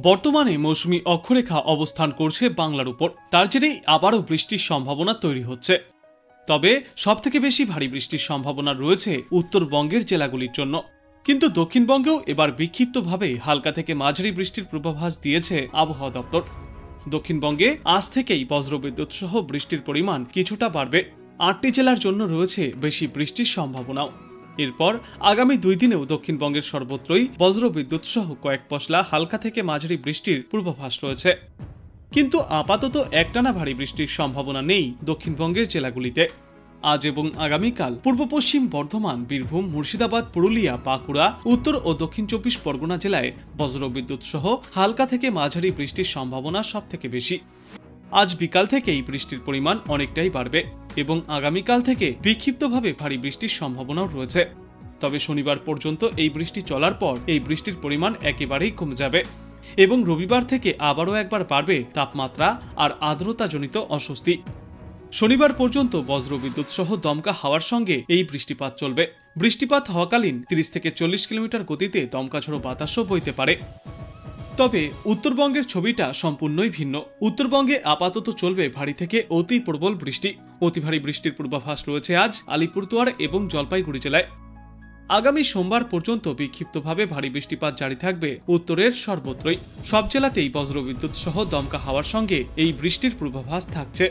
বর্তমানে মৌসুমী অক্ষরেখা অবস্থান করছে বাংলার উপর, তার জেরেই আবারও বৃষ্টির সম্ভাবনা তৈরি হচ্ছে। তবে সবথেকে বেশি ভারী বৃষ্টির সম্ভাবনা রয়েছে উত্তরবঙ্গের জেলাগুলির জন্য। কিন্তু দক্ষিণবঙ্গেও এবার বিক্ষিপ্তভাবে হালকা থেকে মাঝারি বৃষ্টির পূর্বাভাস দিয়েছে আবহাওয়া দপ্তর। দক্ষিণবঙ্গে আজ থেকেই বজ্রবিদ্যুৎ সহ বৃষ্টির পরিমাণ কিছুটা বাড়বে। ৮টি জেলার জন্য রয়েছে বেশি বৃষ্টির সম্ভাবনাও। এরপর আগামী 2 দিনেও দক্ষিণবঙ্গের সর্বত্রই বজ্রবিদ্যুৎ সহ কয়েক পশলা হালকা থেকে মাঝারি বৃষ্টির পূর্বাভাস রয়েছে। কিন্তু আপাতত একটানা ভারী বৃষ্টির সম্ভাবনা নেই দক্ষিণবঙ্গের জেলাগুলিতে। আজ এবং আগামীকাল পূর্ব পশ্চিম বর্ধমান, বীরভূম, মুর্শিদাবাদ, পুরুলিয়া, বাঁকুড়া, উত্তর ও দক্ষিণ 24 পরগনা জেলায় বজ্রবিদ্যুৎ সহ হালকা থেকে মাঝারি বৃষ্টির সম্ভাবনা সবথেকে বেশি। আজ বিকাল থেকেই বৃষ্টির পরিমাণ অনেকটাই বাড়বে এবং আগামীকাল থেকে বিক্ষিপ্তভাবে ভারী বৃষ্টির সম্ভাবনাও রয়েছে। তবে শনিবার পর্যন্ত এই বৃষ্টি চলার পর এই বৃষ্টির পরিমাণ একেবারেই কমে যাবে এবং রবিবার থেকে আবারও একবার বাড়বে তাপমাত্রা আর আর্দ্রতাজনিত অস্বস্তি। শনিবার পর্যন্ত বজ্রবিদ্যুৎ সহ দমকা হাওয়ার সঙ্গে এই বৃষ্টিপাত চলবে। বৃষ্টিপাত হওয়াকালীন 30 থেকে 40 কিলোমিটার গতিতে দমকা ঝোড়ো বাতাসও বইতে পারে। তবে উত্তরবঙ্গের ছবিটা সম্পূর্ণই ভিন্ন। উত্তরবঙ্গে আপাতত চলবে ভারী থেকে অতি প্রবল বৃষ্টি। অতি ভারী বৃষ্টির পূর্বাভাস রয়েছে আজ আলিপুরদুয়ার এবং জলপাইগুড়ি জেলায়। আগামী সোমবার পর্যন্ত বিক্ষিপ্তভাবে ভারী বৃষ্টিপাত জারি থাকবে উত্তরের সর্বত্রই। সব জেলাতেই বজ্রবিদ্যুৎ সহ দমকা হাওয়ার সঙ্গে এই বৃষ্টির পূর্বাভাস থাকছে।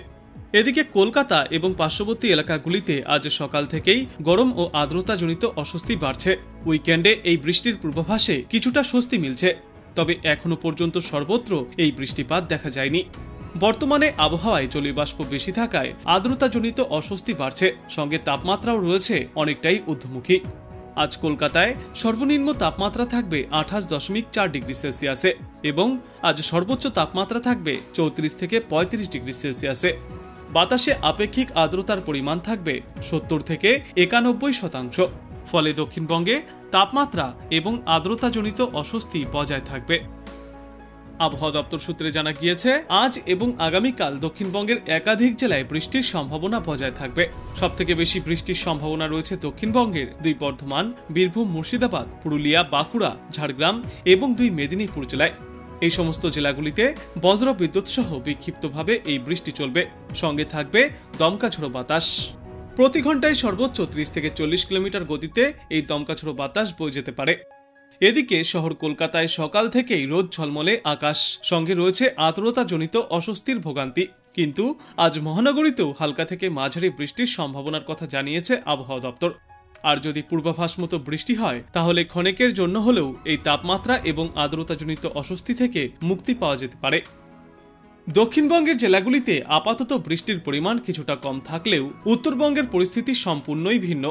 এদিকে কলকাতা এবং পার্শ্ববর্তী এলাকাগুলিতে আজ সকাল থেকেই গরম ও আর্দ্রতাজনিত অস্বস্তি বাড়ছে। উইকেন্ডে এই বৃষ্টির পূর্বাভাসে কিছুটা স্বস্তি মিলছে। তবে এখনো পর্যন্ত সর্বত্র এই বৃষ্টিপাত দেখা যায়নি। বর্তমানে আবহাওয়ায় জলীয়বাষ্প বেশি থাকায় আর্দ্রতাজনিত অস্বস্তি বাড়ছে, সঙ্গে তাপমাত্রাও রয়েছে অনেকটাই ঊর্ধ্বমুখী। আজ কলকাতায় সর্বনিম্ন তাপমাত্রা থাকবে 28.4 ডিগ্রি সেলসিয়াসে এবং আজ সর্বোচ্চ তাপমাত্রা থাকবে 34 থেকে 35 ডিগ্রি সেলসিয়াসে। বাতাসে আপেক্ষিক আর্দ্রতার পরিমাণ থাকবে 70 থেকে 91%। ফলে দক্ষিণবঙ্গে তাপমাত্রা এবং আর্দ্রতাজনিত অস্বস্তি বজায় থাকবে। আবহাওয়া দপ্তর সূত্রে জানা গিয়েছে, আজ এবং আগামীকাল দক্ষিণবঙ্গের একাধিক জেলায় বৃষ্টির সম্ভাবনা বজায় থাকবে। সবথেকে বেশি বৃষ্টির সম্ভাবনা রয়েছে দক্ষিণবঙ্গের 2 বর্ধমান, বীরভূম, মুর্শিদাবাদ, পুরুলিয়া, বাঁকুড়া, ঝাড়গ্রাম এবং 2 মেদিনীপুর জেলায়। এই সমস্ত জেলাগুলিতে বজ্রবিদ্যুৎ সহ বিক্ষিপ্তভাবে এই বৃষ্টি চলবে। সঙ্গে থাকবে দমকা ঝোড়ো বাতাস। প্রতি ঘন্টায় সর্বোচ্চ 30 থেকে 40 কিলোমিটার গতিতে এই দমকা ঝোড়ো বাতাস বয়ে যেতে পারে। এদিকে শহর কলকাতায় সকাল থেকেই রোদ ঝলমলে আকাশ, সঙ্গে রয়েছে আর্দ্রতাজনিত অস্বস্তির ভোগান্তি। কিন্তু আজ মহানগরীতেও হালকা থেকে মাঝারি বৃষ্টির সম্ভাবনার কথা জানিয়েছে আবহাওয়া দপ্তর। আর যদি পূর্বাভাস মতো বৃষ্টি হয় তাহলে ক্ষণিকের জন্য হলেও এই তাপমাত্রা এবং আর্দ্রতাজনিত অস্বস্তি থেকে মুক্তি পাওয়া যেতে পারে। দক্ষিণবঙ্গের জেলাগুলিতে আপাতত বৃষ্টির পরিমাণ কিছুটা কম থাকলেও উত্তরবঙ্গের পরিস্থিতি সম্পূর্ণই ভিন্ন।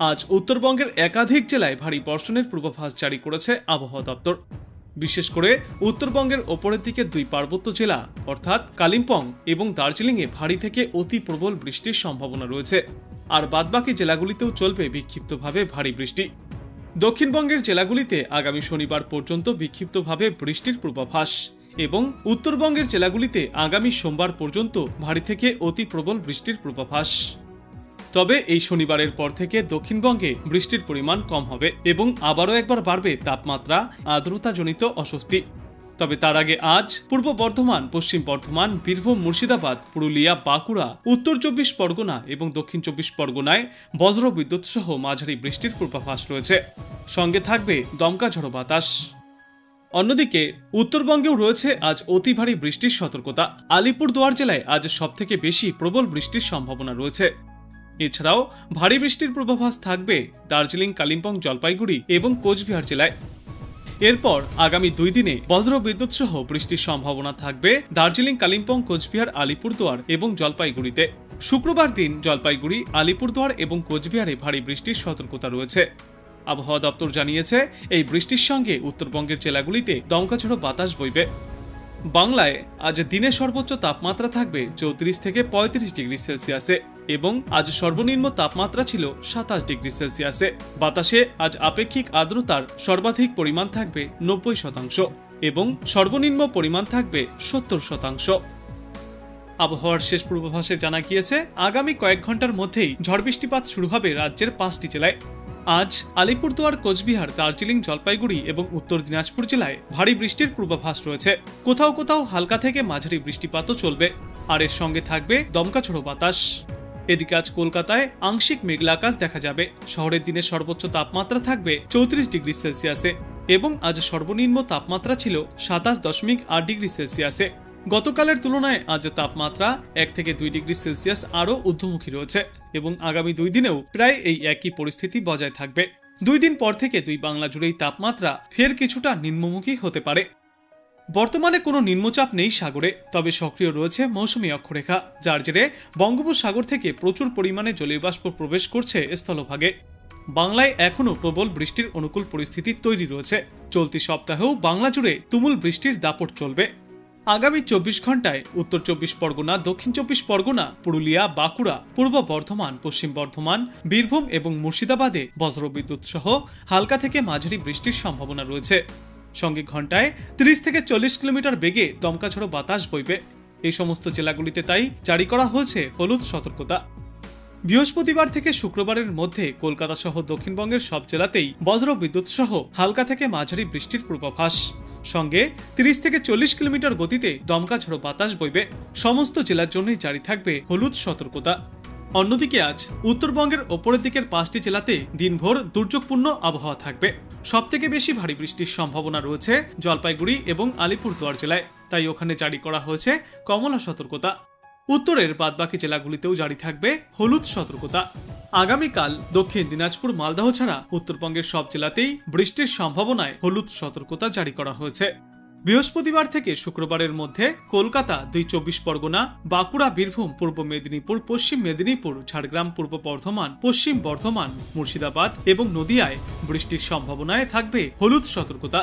আজ উত্তরবঙ্গের একাধিক জেলায় ভারী বর্ষণের পূর্বাভাস জারি করেছে আবহাওয়া দপ্তর। বিশেষ করে উত্তরবঙ্গের ওপরের দিকের 2 পার্বত্য জেলা অর্থাৎ কালিম্পং এবং দার্জিলিংয়ে ভারী থেকে অতি প্রবল বৃষ্টির সম্ভাবনা রয়েছে। আর বাদবাকি জেলাগুলিতেও চলবে বিক্ষিপ্তভাবে ভারী বৃষ্টি। দক্ষিণবঙ্গের জেলাগুলিতে আগামী শনিবার পর্যন্ত বিক্ষিপ্তভাবে বৃষ্টির পূর্বাভাস এবং উত্তরবঙ্গের জেলাগুলিতে আগামী সোমবার পর্যন্ত ভারী থেকে অতি প্রবল বৃষ্টির পূর্বাভাস। তবে এই শনিবারের পর থেকে দক্ষিণবঙ্গে বৃষ্টির পরিমাণ কম হবে এবং আবারও একবার বাড়বে তাপমাত্রা, আর্দ্রতাজনিত অস্বস্তি। তবে তার আগে আজ পূর্ব বর্ধমান, পশ্চিম বর্ধমান, বীরভূম, মুর্শিদাবাদ, পুরুলিয়া, বাঁকুড়া, উত্তর 24 পরগনা এবং দক্ষিণ 24 পরগনায় বজ্রবিদ্যুৎ সহ মাঝারি বৃষ্টির পূর্বাভাস রয়েছে। সঙ্গে থাকবে দমকা ঝোড়ো বাতাস। অন্যদিকে উত্তরবঙ্গেও রয়েছে আজ অতি ভারী বৃষ্টির সতর্কতা। আলিপুরদুয়ার জেলায় আজ সবথেকে বেশি প্রবল বৃষ্টির সম্ভাবনা রয়েছে। এছাড়াও ভারী বৃষ্টির পূর্বাভাস থাকবে দার্জিলিং, কালিম্পং, জলপাইগুড়ি এবং কোচবিহার জেলায়। এরপর আগামী 2 দিনে বজ্রবিদ্যুৎ সহ বৃষ্টির সম্ভাবনা থাকবে দার্জিলিং, কালিম্পং, কোচবিহার, আলিপুরদুয়ার এবং জলপাইগুড়িতে। শুক্রবার দিন জলপাইগুড়ি, আলিপুরদুয়ার এবং কোচবিহারে ভারী বৃষ্টির সতর্কতা রয়েছে। আবহাওয়া দপ্তর জানিয়েছে, এই বৃষ্টির সঙ্গে উত্তরবঙ্গের জেলাগুলিতে দমকা ঝোড়ো বাতাস বইবে। বাংলায় আজ দিনে সর্বোচ্চ তাপমাত্রা থাকবে 34 থেকে 35 ডিগ্রি সেলসিয়াসে এবং আজ সর্বনিম্ন তাপমাত্রা ছিল 27 ডিগ্রি সেলসিয়াসে। বাতাসে আজ আপেক্ষিক আর্দ্রতার সর্বাধিক পরিমাণ থাকবে 90% এবং সর্বনিম্ন পরিমাণ থাকবে 70%। আবহাওয়ার শেষ পূর্বাভাসে জানা গিয়েছে, আগামী কয়েক ঘন্টার মধ্যেই ঝড় বৃষ্টিপাত শুরু হবে রাজ্যের 5টি জেলায়। আজ আলিপুরদুয়ার, কোচবিহার, দার্জিলিং, জলপাইগুড়ি এবং উত্তর দিনাজপুর জেলায় ভারী বৃষ্টির পূর্বাভাস রয়েছে। কোথাও কোথাও হালকা থেকে মাঝারি বৃষ্টিপাতও চলবে, আর এর সঙ্গে থাকবে দমকাঝোড়ো বাতাস। এদিকে আজ কলকাতায় আংশিক মেঘলা আকাশ দেখা যাবে। শহরের দিনের সর্বোচ্চ তাপমাত্রা থাকবে 34 ডিগ্রি সেলসিয়াসে এবং আজ সর্বনিম্ন তাপমাত্রা ছিল 27.8 ডিগ্রি সেলসিয়াসে। গতকালের তুলনায় আজ তাপমাত্রা 1 থেকে 2 ডিগ্রি সেলসিয়াস আরও ঊর্ধ্বমুখী রয়েছে এবং আগামী 2 দিনেও প্রায় এই একই পরিস্থিতি বজায় থাকবে। 2 দিন পর থেকে দুই বাংলা জুড়েই তাপমাত্রা ফের কিছুটা নিম্নমুখী হতে পারে। বর্তমানে কোনো নিম্নচাপ নেই সাগরে, তবে সক্রিয় রয়েছে মৌসুমী অক্ষরেখা, যার জেরে বঙ্গোপসাগর থেকে প্রচুর পরিমাণে জলীয় বাষ্প প্রবেশ করছে স্থলভাগে। বাংলায় এখনও প্রবল বৃষ্টির অনুকূল পরিস্থিতি তৈরি রয়েছে। চলতি সপ্তাহেও বাংলা জুড়ে তুমুল বৃষ্টির দাপট চলবে। আগামী 24 ঘন্টায় উত্তর 24 পরগনা, দক্ষিণ 24 পরগনা, পুরুলিয়া, বাঁকুড়া, পূর্ব বর্ধমান, পশ্চিম বর্ধমান, বীরভূম এবং মুর্শিদাবাদে বজ্রবিদ্যুৎ সহ হালকা থেকে মাঝারি বৃষ্টির সম্ভাবনা রয়েছে। সঙ্গে ঘন্টায় 30 থেকে 40 কিলোমিটার বেগে দমকাঝোড়ো বাতাস বইবে। এই সমস্ত জেলাগুলিতে তাই জারি করা হয়েছে হলুদ সতর্কতা। বৃহস্পতিবার থেকে শুক্রবারের মধ্যে কলকাতা সহ দক্ষিণবঙ্গের সব জেলাতেই বজ্রবিদ্যুৎ সহ হালকা থেকে মাঝারি বৃষ্টির পূর্বাভাস। সঙ্গে 30 থেকে 40 কিলোমিটার গতিতে দমকাঝোড়ো বাতাস বইবে। সমস্ত জেলার জন্যই জারি থাকবে হলুদ সতর্কতা। অন্যদিকে আজ উত্তরবঙ্গের ওপরের দিকের 5টি জেলাতে দিনভর দুর্যোগপূর্ণ আবহাওয়া থাকবে। সবথেকে বেশি ভারী বৃষ্টির সম্ভাবনা রয়েছে জলপাইগুড়ি এবং আলিপুরদুয়ার জেলায়, তাই ওখানে জারি করা হয়েছে কমলা সতর্কতা। উত্তরের বাদবাকি জেলাগুলিতেও জারি থাকবে হলুদ সতর্কতা। আগামীকাল দক্ষিণ দিনাজপুর, মালদহ ছাড়া উত্তরবঙ্গের সব জেলাতেই বৃষ্টির সম্ভাবনায় হলুদ সতর্কতা জারি করা হয়েছে। বৃহস্পতিবার থেকে শুক্রবারের মধ্যে কলকাতা, 24 পরগনা, বাঁকুড়া, বীরভূম, পূর্ব মেদিনীপুর, পশ্চিম মেদিনীপুর, ঝাড়গ্রাম, পূর্ব বর্ধমান, পশ্চিম বর্ধমান, মুর্শিদাবাদ এবং নদিয়ায় বৃষ্টির সম্ভাবনায় থাকবে হলুদ সতর্কতা।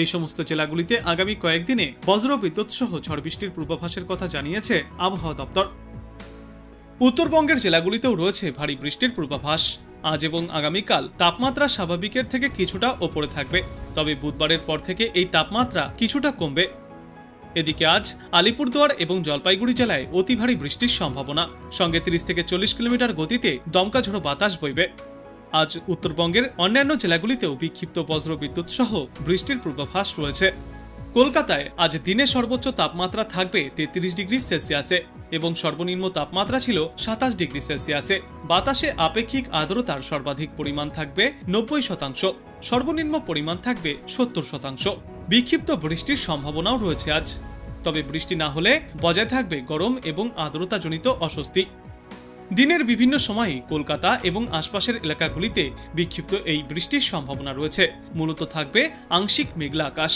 এই সমস্ত জেলাগুলিতে আগামী কয়েকদিনে বজ্রবিদ্যুৎ সহ ঝড় বৃষ্টির পূর্বাভাসের কথা জানিয়েছে আবহাওয়া দপ্তর। উত্তরবঙ্গের জেলাগুলিতেও রয়েছে ভারী বৃষ্টির পূর্বাভাস। আজ এবং আগামীকাল তাপমাত্রা স্বাভাবিকের থেকে কিছুটা ওপরে থাকবে, তবে বুধবারের পর থেকে এই তাপমাত্রা কিছুটা কমবে। এদিকে আজ আলিপুরদুয়ার এবং জলপাইগুড়ি জেলায় অতি ভারী বৃষ্টির সম্ভাবনা। সঙ্গে 30 থেকে 40 কিলোমিটার গতিতে দমকাঝোড়ো বাতাস বইবে। আজ উত্তরবঙ্গের অন্যান্য জেলাগুলিতেও বিক্ষিপ্ত বজ্রবিদ্যুৎ সহ বৃষ্টির পূর্বাভাস রয়েছে। কলকাতায় আজ দিনে সর্বোচ্চ তাপমাত্রা থাকবে 33 ডিগ্রি সেলসিয়াসে এবং সর্বনিম্ন তাপমাত্রা ছিল 27 ডিগ্রি সেলসিয়াসে। বাতাসে আপেক্ষিক আর্দ্রতার সর্বাধিক পরিমাণ থাকবে 90%, সর্বনিম্ন পরিমাণ থাকবে 70%। বিক্ষিপ্ত বৃষ্টির সম্ভাবনাও রয়েছে আজ, তবে বৃষ্টি না হলে বজায় থাকবে গরম এবং আর্দ্রতাজনিত অস্বস্তি। দিনের বিভিন্ন সময়ে কলকাতা এবং আশপাশের এলাকাগুলিতে বিক্ষিপ্ত এই বৃষ্টির সম্ভাবনা রয়েছে। মূলত থাকবে আংশিক মেঘলা আকাশ,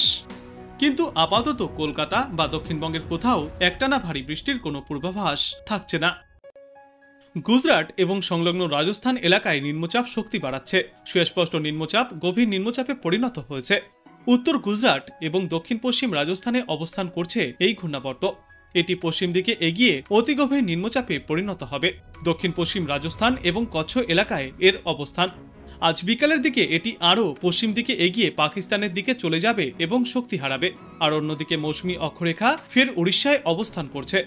কিন্তু আপাতত কলকাতা বা দক্ষিণবঙ্গের কোথাও একটানা ভারী বৃষ্টির কোনো পূর্বাভাস থাকছে না। গুজরাট এবং সংলগ্ন রাজস্থান এলাকায় নিম্নচাপ শক্তি বাড়াচ্ছে। সুস্পষ্ট নিম্নচাপ গভীর নিম্নচাপে পরিণত হয়েছে। উত্তর গুজরাট এবং দক্ষিণ পশ্চিম রাজস্থানে অবস্থান করছে এই ঘূর্ণাবর্ত। এটি পশ্চিম দিকে এগিয়ে অতি গভীর নিম্নচাপে পরিণত হবে। দক্ষিণ পশ্চিম রাজস্থান এবং কচ্ছ এলাকায় এর অবস্থান। আজ বিকালের দিকে এটি আরও পশ্চিম দিকে এগিয়ে পাকিস্তানের দিকে চলে যাবে এবং শক্তি হারাবে। আর অন্যদিকে মৌসুমী অক্ষরেখা ফের উড়িষ্যায় অবস্থান করছে।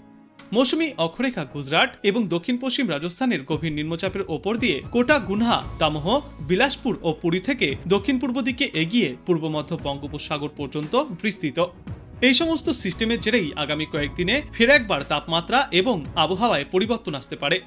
মৌসুমী অক্ষরেখা গুজরাট এবং দক্ষিণ পশ্চিম রাজস্থানের গভীর নিম্নচাপের ওপর দিয়ে কোটা, গুনহা, দামোহ, বিলাসপুর ও পুরী থেকে দক্ষিণ পূর্ব দিকে এগিয়ে পূর্ব মধ্য বঙ্গোপসাগর পর্যন্ত বিস্তৃত। এই সমস্ত সিস্টেমের জেরেই আগামী কয়েকদিনে ফের একবার তাপমাত্রা এবং আবহাওয়ায় পরিবর্তন আসতে পারে।